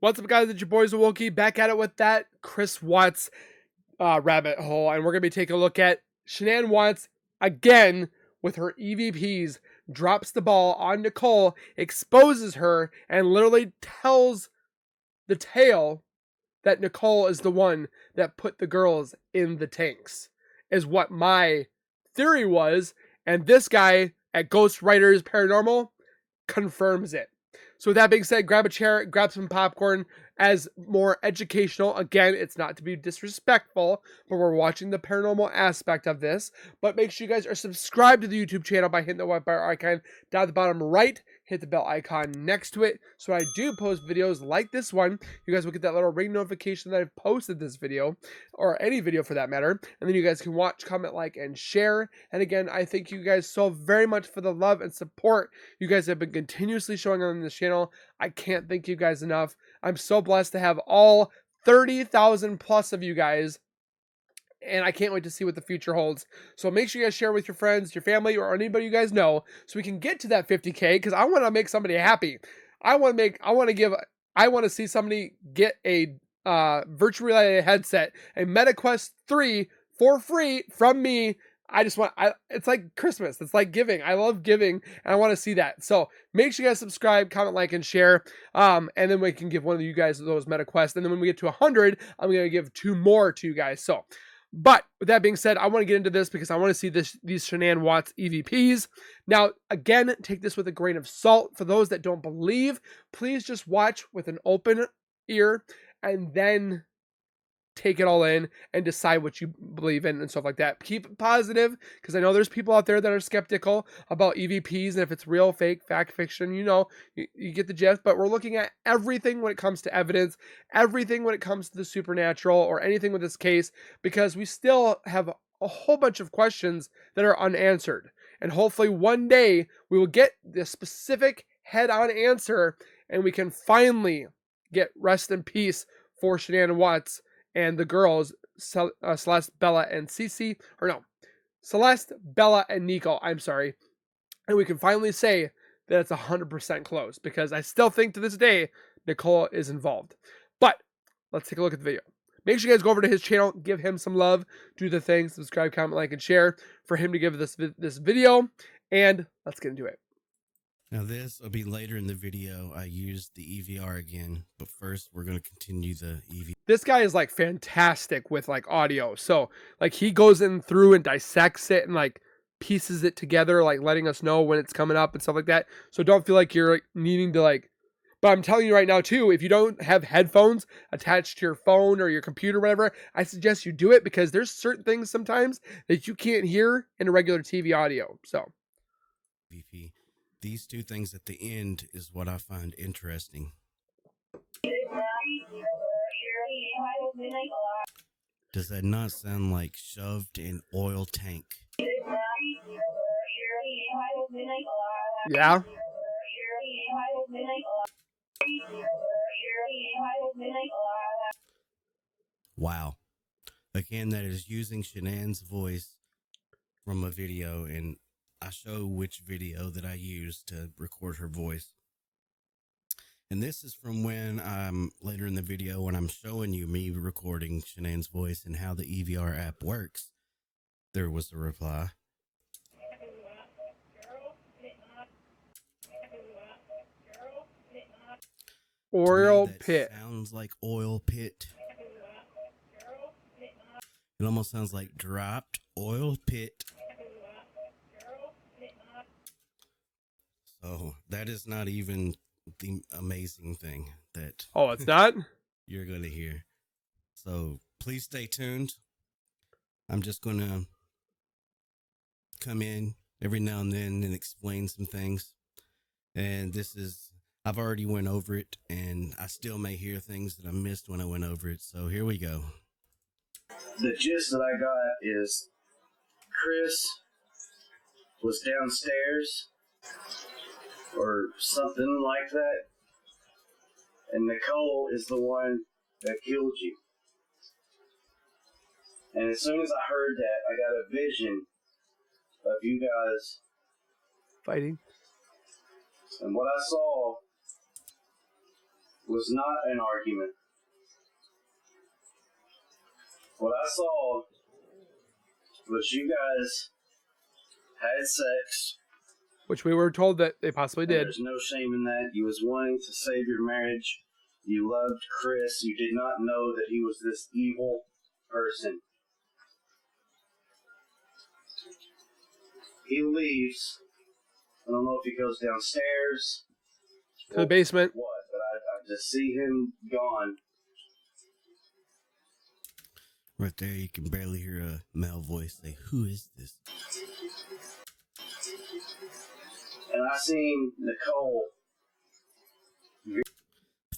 What's up, guys? It's your boy Zowoki back at it with that Chris Watts rabbit hole, and we're gonna be taking a look at Shanann Watts again with her EVPs. Drops the ball on Nichol, exposes her, and literally tells the tale that Nichol is the one that put the girls in the tanks, is what my theory was, and this guy at Ghost Writers Paranormal confirms it. So with that being said, grab a chair, grab some popcorn. As more educational, again, it's not to be disrespectful, but we're watching the paranormal aspect of this. But make sure you guys are subscribed to the YouTube channel by hitting the white bar icon down at the bottom right. Hit the bell icon next to it, so when I do post videos like this one, you guys will get that little ring notification that I've posted this video, or any video for that matter, and then you guys can watch, comment, like, and share. And again, I thank you guys so very much for the love and support you guys have been continuously showing on this channel. I can't thank you guys enough. I'm so blessed to have all 30,000 plus of you guys, and I can't wait to see what the future holds. So make sure you guys share with your friends, your family, or anybody you guys know, so we can get to that 50K, because I want to make somebody happy. I want to see somebody get a virtual reality headset, a MetaQuest 3 for free from me. It's like Christmas. It's like giving. I love giving, and I want to see that. So make sure you guys subscribe, comment, like, and share. And then we can give one of you guys those MetaQuests. And then when we get to 100, I'm going to give 2 more to you guys. So, but with that being said, I want to get into this because I want to see these Shanann Watts EVPs. Now, again, take this with a grain of salt. For those that don't believe, please just watch with an open ear and then take it all in and decide what you believe in and stuff like that. Keep it positive, because I know there's people out there that are skeptical about EVPs and if it's real, fake, fact, fiction. You get the gist. But we're looking at everything when it comes to evidence, everything when it comes to the supernatural or anything with this case, because we still have a whole bunch of questions that are unanswered. And hopefully one day we will get the specific head-on answer, and we can finally get rest in peace for Shanann Watts and the girls, Celeste, Bella, and Cece. Or no, Celeste, Bella, and Nico. I'm sorry. And we can finally say that it's 100% closed, because I still think to this day Nichol is involved. But let's take a look at the video. Make sure you guys go over to his channel, give him some love, do the things, subscribe, comment, like, and share for him to give this video. And let's get into it. Now this will be later in the video. I used the EVR again, but first we're going to continue the EV. This guy is like fantastic with like audio. So like he goes in through and dissects it and like pieces it together, like letting us know when it's coming up and stuff like that. So don't feel like you're like, needing to like, but I'm telling you right now too, if you don't have headphones attached to your phone or your computer or whatever, I suggest you do it, because there's certain things sometimes that you can't hear in a regular TV audio. So VP. These two things at the end is what I find interesting. Does that not sound like shoved in oil tank? yeah. Wow. Again, that is using Shanann's voice from a video, and I show which video that I used to record her voice. And this is from when later in the video, when I'm showing you me recording Shanann's voice and how the EVR app works, there was a reply. Oil pit. Sounds like oil pit. It almost sounds like dropped oil pit. So that is not even the amazing thing that it's not? You're going to hear. So please stay tuned. I'm just going to come in every now and then and explain some things. And this is, I've already went over it, and I still may hear things that I missed when I went over it. So here we go. The gist that I got is Chris was downstairs or something like that, and Nichol is the one that killed you. And as soon as I heard that, I got a vision of you guys fighting. And what I saw was not an argument. What I saw was you guys had sex. Which we were told that they possibly did. There's no shame in that. You was wanting to save your marriage. You loved Chris. You did not know that he was this evil person. He leaves. I don't know if he goes downstairs. To the basement. What? But I just see him gone. Right there, you can barely hear a male voice say, "Who is this?" And I seen Nichol.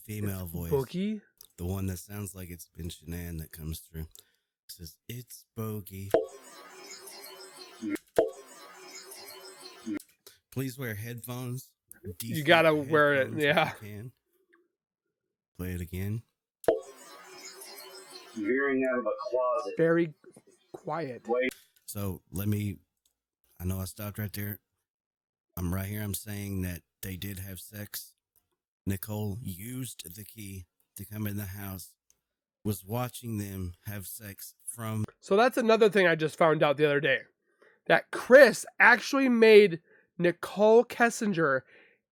Female voice. Boogie? The one that sounds like it's been Shanann that comes through. It says, "It's Bogey." Please wear headphones. You gotta wear it, yeah. If you can. Play it again. Veering out of a closet. Very quiet. Wait. So I know I stopped right there. I'm right here. I'm saying that they did have sex. Nichol used the key to come in the house, was watching them have sex from. So that's another thing I just found out the other day. That Chris actually made Nichol Kessinger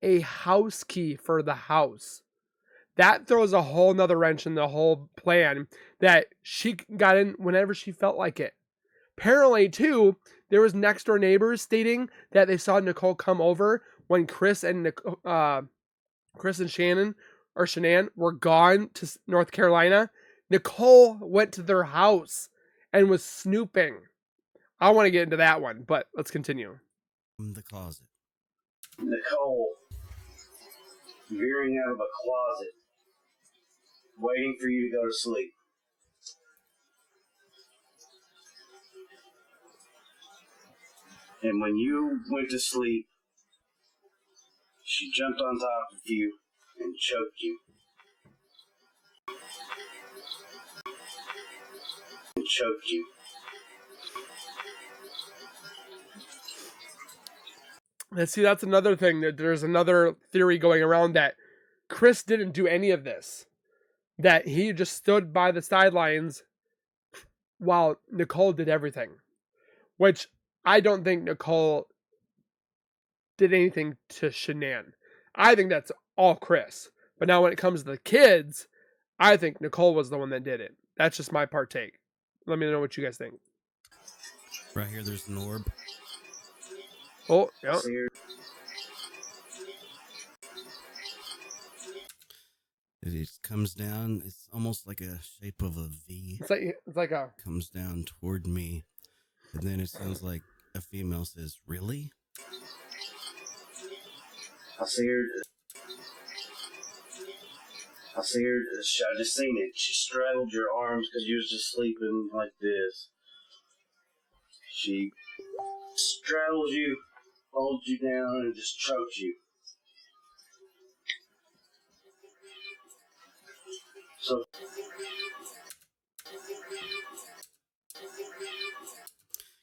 a house key for the house. That throws a whole nother wrench in the whole plan that she got in whenever she felt like it. Apparently, too, there was next door neighbors stating that they saw Nichol come over when Chris and Shanann were gone to North Carolina. Nichol went to their house and was snooping. I want to get into that one, but let's continue. From the closet. Nichol veering out of a closet, waiting for you to go to sleep. And when you went to sleep, she jumped on top of you and choked you. Let's see, that's another thing. There's another theory going around that Chris didn't do any of this. That he just stood by the sidelines while Nichol did everything. Which I don't think Nichol did anything to Shanann. I think that's all Chris. But now when it comes to the kids, I think Nichol was the one that did it. That's just my partake. Let me know what you guys think. Right here, there's an orb. Oh, yeah. It just comes down. It's almost like a shape of a V. It's like a... Comes down toward me. And then it sounds like a female says, "Really?" I see her. I just seen it. She straddled your arms because you was just sleeping like this. She straddles you, holds you down, and just chokes you. So.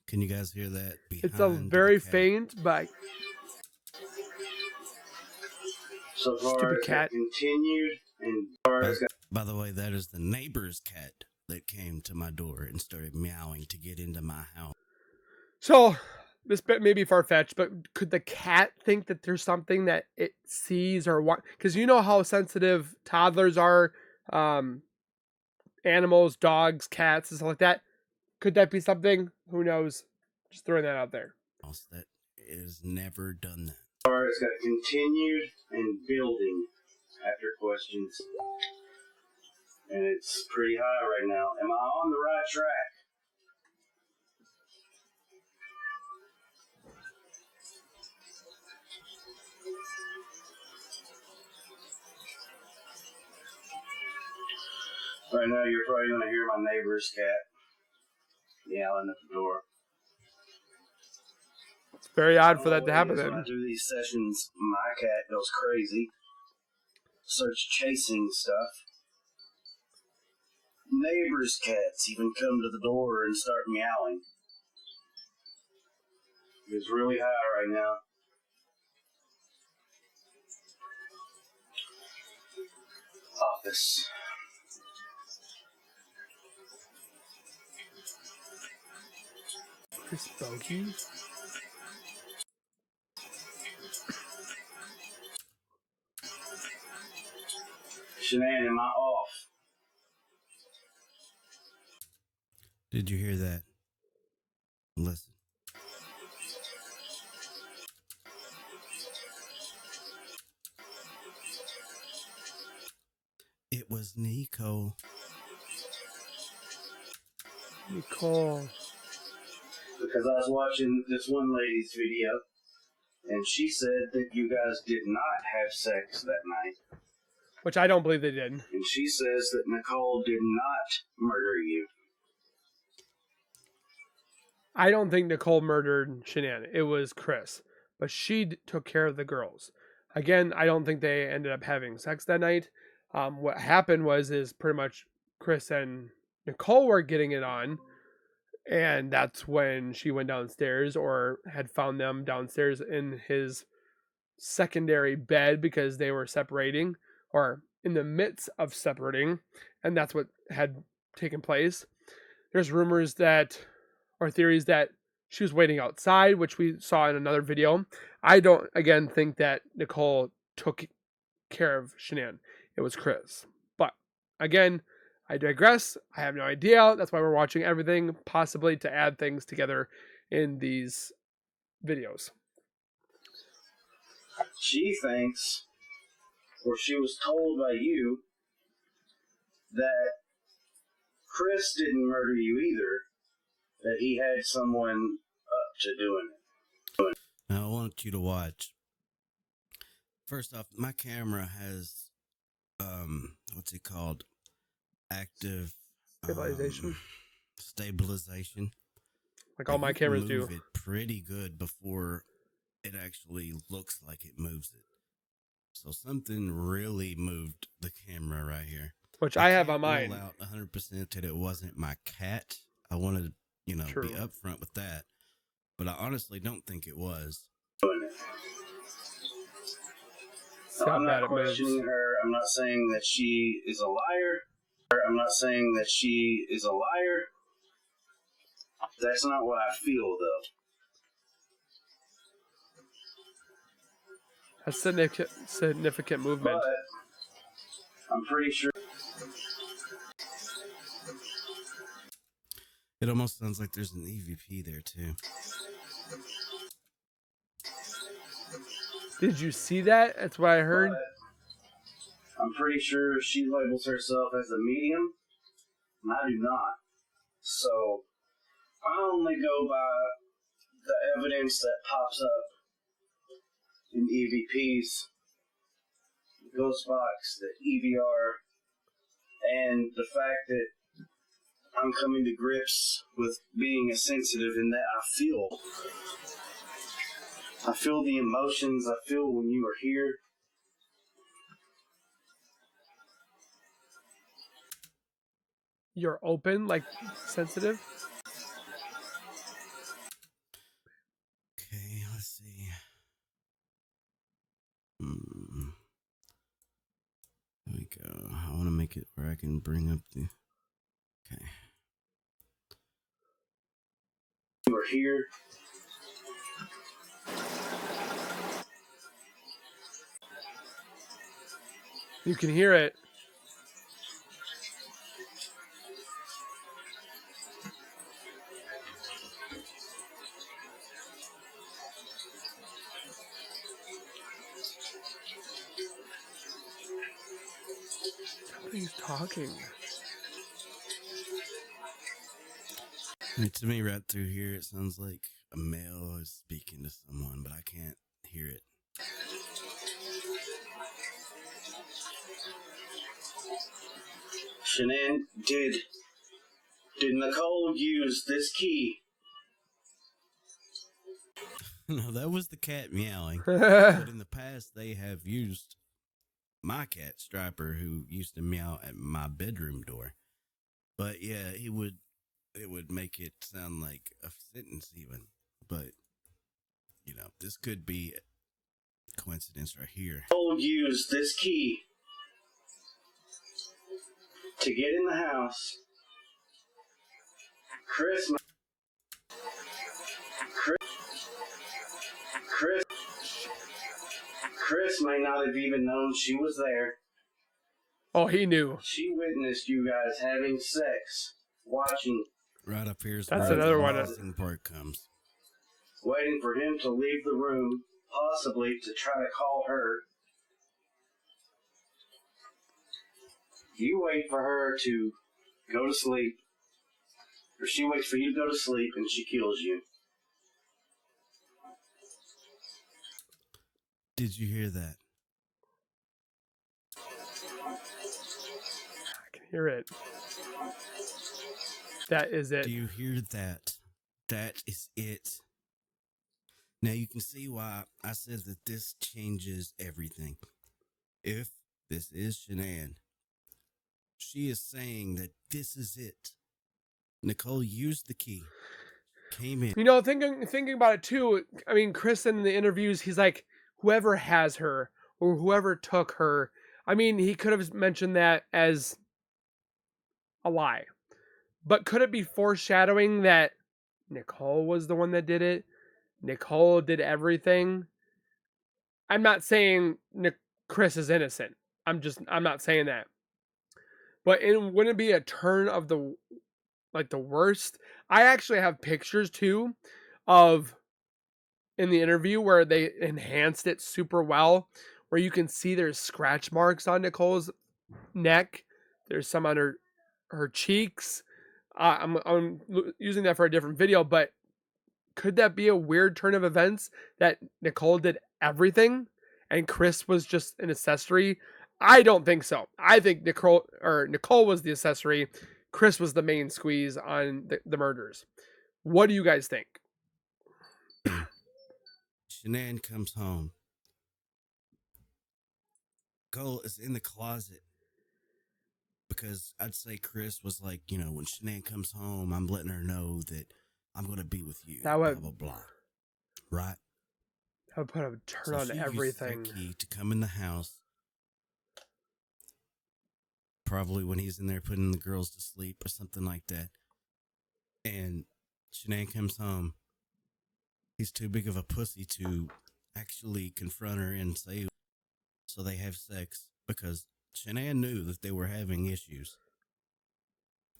Can you guys hear that? It's a very faint, but... So far, Stupid it's cat. Continued, and by the way, that is the neighbor's cat that came to my door and started meowing to get into my house. So, this bit may be far-fetched, but could the cat think that there's something that it sees or what? Because you know how sensitive toddlers are, animals, dogs, cats, and stuff like that. Could that be something? Who knows? Just throwing that out there. That has never done that. It's got continued and building after questions. And it's pretty high right now. Am I on the right track? Right now, you're probably going to hear my neighbor's cat yelling at the door. It's very odd for that to happen When then. I do these sessions, my cat goes crazy. Starts chasing stuff. Neighbors' cats even come to the door and start meowing. It's really high right now. this. Chris Bogey? Shanann, am I off? Did you hear that? Listen. It was Nichol. Nichol. Because I was watching this one lady's video, and she said that you guys did not have sex that night. Which I don't believe they did. And she says that Nichol did not murder you. I don't think Nichol murdered Shanann. It was Chris. But she took care of the girls. Again, I don't think they ended up having sex that night. What happened is pretty much Chris and Nichol were getting it on. And that's when she went downstairs, or had found them downstairs in his secondary bed because they were separating, or in the midst of separating. And that's what had taken place. There's rumors that, or theories that she was waiting outside, which we saw in another video. I don't, again, think that Nichol took care of Shanann. It was Chris. But again, I digress. I have no idea. That's why we're watching everything, possibly to add things together in these videos. She thinks, or she was told by you, that Chris didn't murder you either, that he had someone up to doing it. Now I want you to watch. First off, my camera has, what's it called? Active Stabilization. Stabilization. Like all my cameras do. Move it pretty good before it actually looks like it moves it. So something really moved the camera right here. Which I have on mine. Rule out 100% that it wasn't my cat. I wanted to, True. be upfront with that. But I honestly don't think it was. See how I'm bad not it moves. questioning her. I'm not saying that she is a liar. I'm not saying that she is a liar. That's not what I feel, though. That's significant movement. But I'm pretty sure. It almost sounds like there's an EVP there, too. Did you see that? That's what I heard. But I'm pretty sure she labels herself as a medium, and I do not. So I only go by the evidence that pops up in EVPs, the Ghost Box, the EVR, and the fact that I'm coming to grips with being a sensitive in that I feel the emotions I feel when you are here. You're open, like sensitive? Okay, let's see. There we go. I want to make it where I can bring up the... Okay. You are here. You can hear it. Somebody's talking. I mean, to me, right through here, it sounds like a male is speaking to someone, but I can't hear it. Shanann, did Nichol use this key? No, that was the cat meowing. But in the past, they have used my cat, Striper, who used to meow at my bedroom door. But yeah, it would make it sound like a sentence even. But, this could be a coincidence right here. Nichol used this key. to get in the house. Chris may not have even known she was there. Oh, he knew. She witnessed you guys having sex, watching. Right up here's That's where another the one. interesting part comes. Waiting for him to leave the room, possibly to try to call her. You wait for her to go to sleep, or she waits for you to go to sleep, and she kills you. Did you hear that? I can hear it. That is it. Do you hear that? That is it. Now you can see why I said that this changes everything. If this is Shanann, she is saying that this is it. Nichol used the key, came in. You know, thinking about it too, I mean, Chris in the interviews, he's like, whoever has her or whoever took her. I mean, he could have mentioned that as a lie. But could it be foreshadowing that Nichol was the one that did it? Nichol did everything? I'm not saying Chris is innocent. I'm not saying that. But wouldn't it be a turn of the worst? I actually have pictures too of in the interview where they enhanced it super well, where you can see there's scratch marks on Nicole's neck. There's some on her cheeks. I'm using that for a different video, but could that be a weird turn of events that Nichol did everything and Chris was just an accessory? I don't think so. I think Nichol was the accessory. Chris was the main squeeze on the murders. What do you guys think? Shanann comes home. Cole is in the closet. Because I'd say Chris was like, you know, when Shanann comes home, I'm letting her know that I'm going to be with you. That would, blah, blah, blah. Right? That would put a turn on everything. Uses her key to come in the house. Probably when he's in there putting the girls to sleep or something like that. And Shanann comes home. He's too big of a pussy to actually confront her and say, so they have sex because Shanann knew that they were having issues.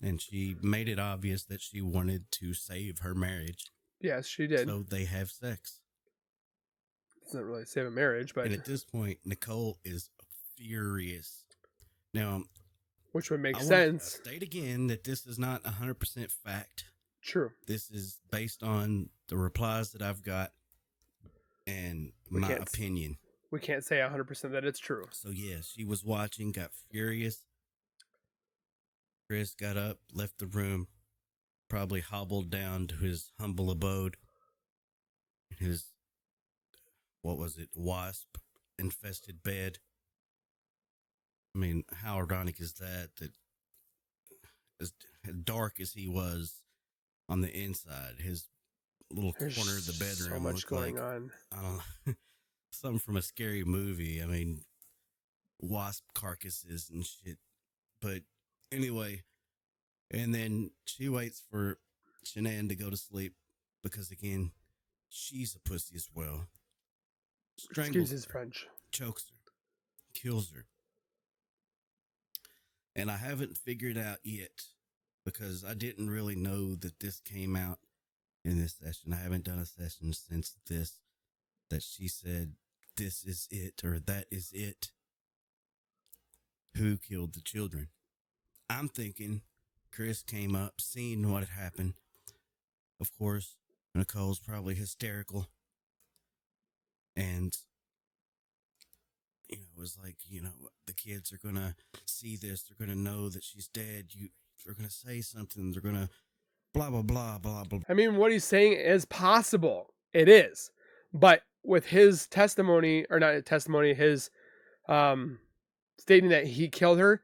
And she made it obvious that she wanted to save her marriage. Yes, she did. So they have sex. It's not really save a marriage, but... And at this point, Nichol is furious. Now... Which would make sense. I state again that this is not 100% fact. True. This is based on the replies that I've got and my opinion. We can't say 100% that it's true. So yeah, she was watching, got furious. Chris got up, left the room, probably hobbled down to his humble abode. His, wasp infested bed. I mean, how ironic is that as dark as he was on the inside, his little corner of the bedroom. So much going on. I don't know, something from a scary movie. I mean, wasp carcasses and shit. But anyway, and then she waits for Shanann to go to sleep because, again, she's a pussy as well. Excuse his French. Chokes her. Kills her. And I haven't figured out yet, because I didn't really know that this came out in this session. I haven't done a session since this, that she said, this is it, or that is it. Who killed the children? I'm thinking Chris came up, seen what had happened. Of course, Nicole's probably hysterical. And it was like, the kids are going to see this. They're going to know that she's dead. They're going to say something. They're going to blah, blah, blah, blah, blah. I mean, what he's saying is possible. It is. But with his testimony, or not testimony, his stating that he killed her,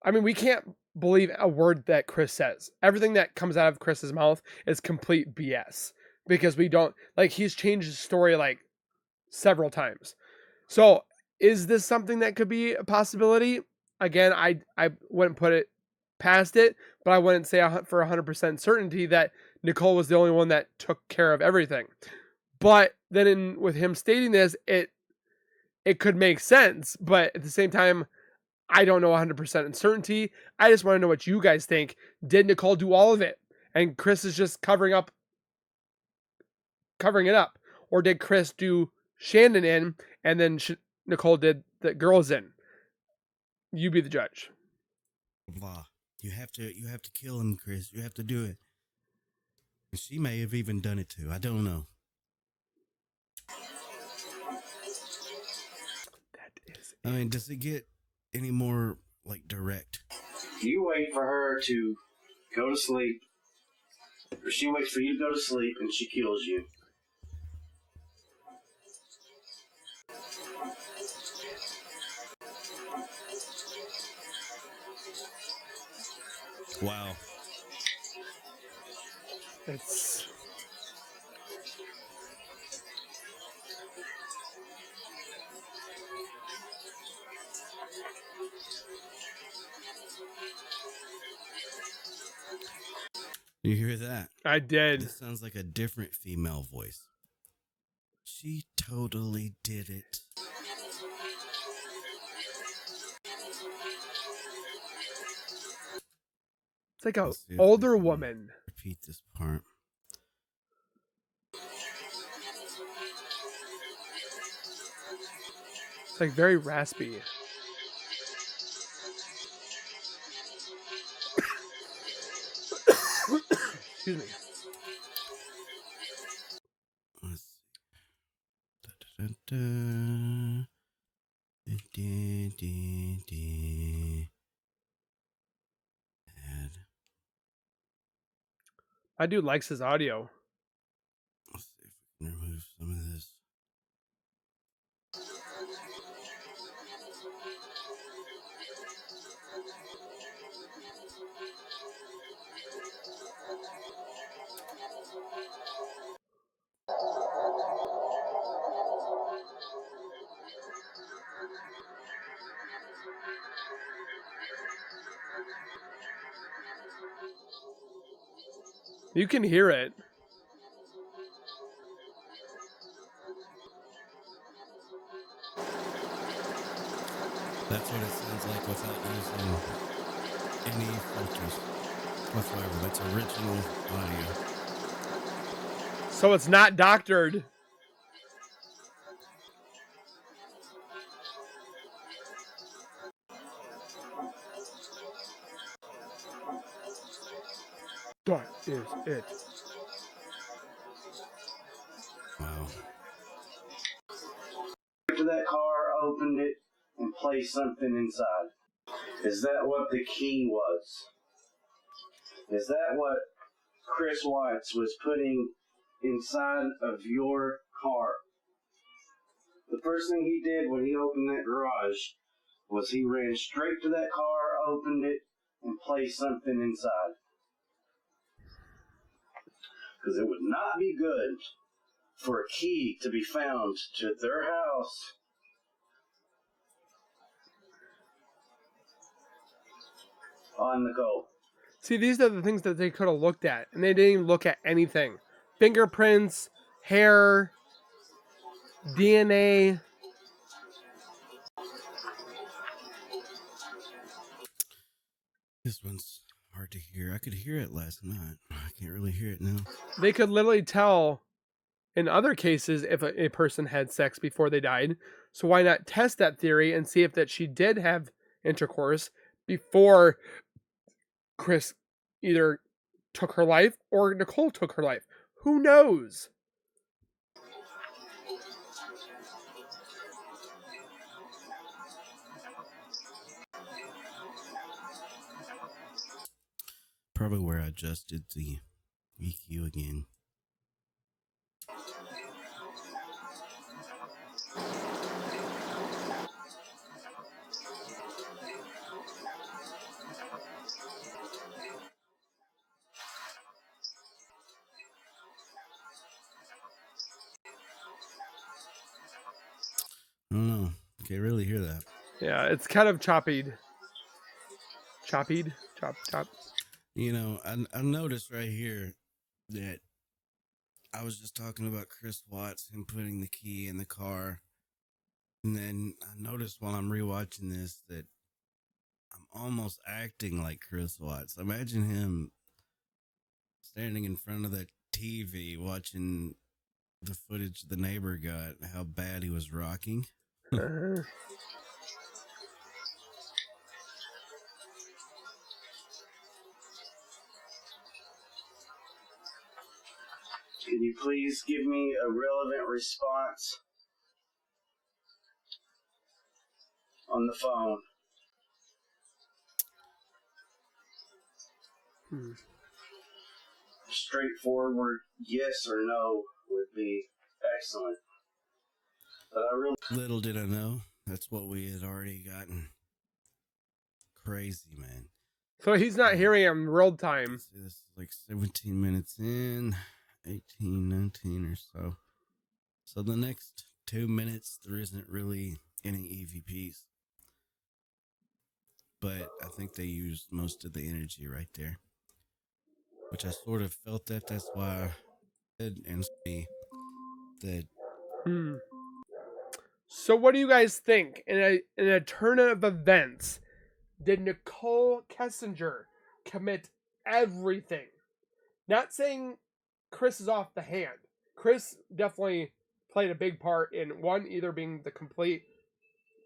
I mean, we can't believe a word that Chris says. Everything that comes out of Chris's mouth is complete BS. Because we don't, he's changed his story, several times. So... is this something that could be a possibility? Again, I wouldn't put it past it, but I wouldn't say for 100% certainty that Nichol was the only one that took care of everything. But then with him stating this, it could make sense, but at the same time, I don't know 100% in certainty. I just want to know what you guys think. Did Nichol do all of it, and Chris is just covering it up, or did Chris do Shanann in, and then Nichol did the girls in? You be the judge. Blah. You have to kill him, Chris. You have to do it. She may have even done it too. I don't know. That is. I mean, does it get any more like direct? You wait for her to go to sleep, or she waits for you to go to sleep, and she kills you. Wow. It's. You hear that? I did. This sounds like a different female voice. She totally did it. It's like an older woman. Repeat this part. It's like very raspy. Excuse me. Let's see. Da-da-da-da. Da-da-da-da. Add. My dude likes his audio. Let's see if we can remove some of this. You can hear it. That's what it sounds like without using any filters whatsoever. That's original audio. So it's not doctored. That is it. Wow. To that car, opened it, and placed something inside. Is that what the key was? Is that what Chris Watts was putting inside of your car? The first thing he did when he opened that garage was he ran straight to that car, opened it, and placed something inside. Because it would not be good for a key to be found to their house on Nichol. See, these are the things that they could have looked at, and they didn't even look at anything. Fingerprints, hair, DNA. This one's hard to hear. I could hear it last night. I can't really hear it now. They could literally tell in other cases if a person had sex before they died. So why not test that theory and see if that she did have intercourse before Chris either took her life or Nichol took her life? Who knows? Probably where I adjusted the EQ again. I don't know. Can't really hear that. Yeah, it's kind of choppied. Choppied? Drop top. You know, I noticed right here that I was just talking about Chris Watts and putting the key in the car. And then I noticed while I'm rewatching this that I'm almost acting like Chris Watts. Imagine him standing in front of the TV watching the footage the neighbor got, how bad he was rocking. Can you please give me a relevant response on the phone? Straightforward yes or no would be excellent. But I really... Little did I know, that's what we had already gotten. Crazy, man. So he's not hearing him real time. See, this is like 17 minutes in, 18, 19 or so. So the next 2 minutes, there isn't really any EVPs. But I think they used most of the energy right there. Which I sort of felt that. That's why I said and see that. So what do you guys think? In a turn of events, did Nichol Kessinger commit everything? Not saying Chris is off the hand. Chris definitely played a big part in one, either being the complete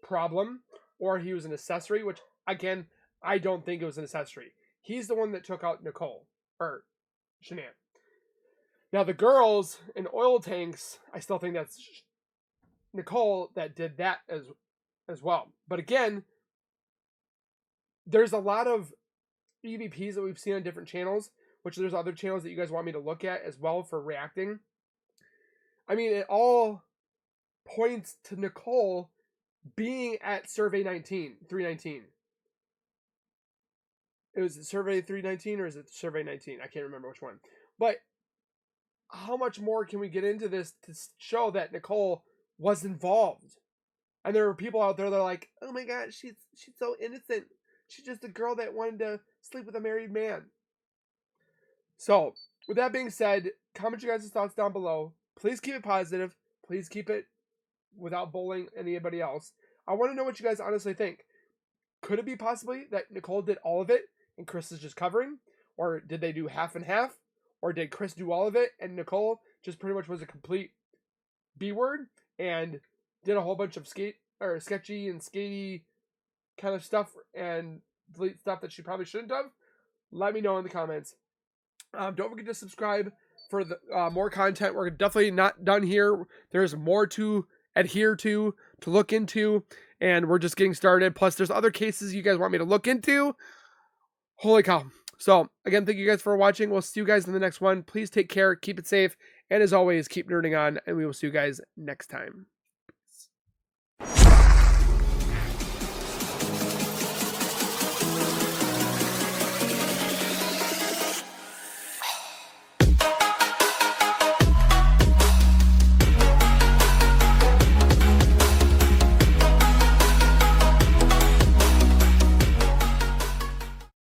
problem or he was an accessory, which again, I don't think it was an accessory. He's the one that took out Nichol or Shanann. Now the girls in oil tanks, I still think that's Nichol that did that as well. But again, there's a lot of EVPs that we've seen on different channels, which there's other channels that you guys want me to look at as well for reacting. I mean, it all points to Nichol being at Survey 319. It was Survey 319 or is it Survey 19? I can't remember which one. But how much more can we get into this to show that Nichol was involved? And there were people out there that are like, oh my god, she's so innocent. She's just a girl that wanted to sleep with a married man. So, with that being said, comment your guys' thoughts down below. Please keep it positive. Please keep it without bullying anybody else. I want to know what you guys honestly think. Could it be possibly that Nichol did all of it and Chris is just covering? Or did they do half and half? Or did Chris do all of it and Nichol just pretty much was a complete B-word and did a whole bunch of sketchy and skatey kind of stuff and delete stuff that she probably shouldn't have? Let me know in the comments. Don't forget to subscribe for the more content. We're definitely not done here. There's more to adhere to look into, and we're just getting started. Plus, there's other cases you guys want me to look into. Holy cow. So, again, thank you guys for watching. We'll see you guys in the next one. Please take care, keep it safe, and as always, keep nerding on, and we will see you guys next time.